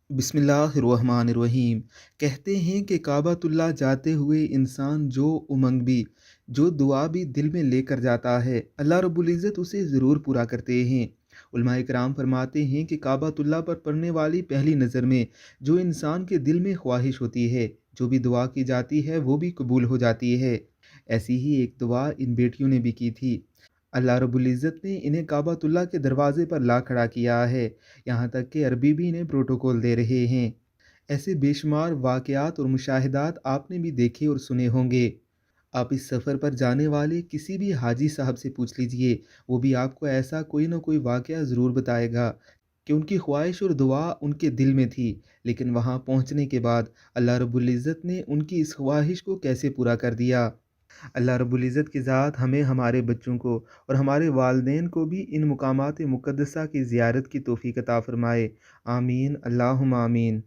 बिस्मिल्लाहिर्रहमानिर्रहीम। कहते हैं कि काबतुल्लाह जाते हुए इंसान जो उमंग भी, जो दुआ भी दिल में लेकर जाता है, अल्लाह रब्बुल इज़्ज़त उसे ज़रूर पूरा करते हैं। उलमाए किराम फरमाते हैं कि काबतुल्लाह पर पड़ने वाली पहली नज़र में जो इंसान के दिल में ख्वाहिश होती है, जो भी दुआ की जाती है वो भी कबूल हो जाती है। ऐसी ही एक दुआ इन बेटियों ने भी की थी। अल्लाह रब्बुल इज़्ज़त ने इन्हें काबतुल्लाह के दरवाज़े पर ला खड़ा किया है। यहाँ तक कि अरबी भी इन्हें प्रोटोकॉल दे रहे हैं। ऐसे बेशुमार वाक़यात और मुशाहिदात आपने भी देखे और सुने होंगे। आप इस सफ़र पर जाने वाले किसी भी हाजी साहब से पूछ लीजिए, वो भी आपको ऐसा कोई ना कोई वाक़या ज़रूर बताएगा कि उनकी ख्वाहिश और दुआ उनके दिल में थी, लेकिन वहाँ पहुँचने के बाद अल्लाह रब्बुल इज़्ज़त ने उनकी इस ख्वाहिश को कैसे पूरा कर दिया। अल्लाह रब्बुल इज़्ज़त की ज़ात हमें, हमारे बच्चों को और हमारे वालिदैन को भी इन मुकामात मुक़द्दसा की ज़ियारत की तौफ़ीक़ अता फ़रमाए। आमीन, अल्लाहुम्मा आमीन।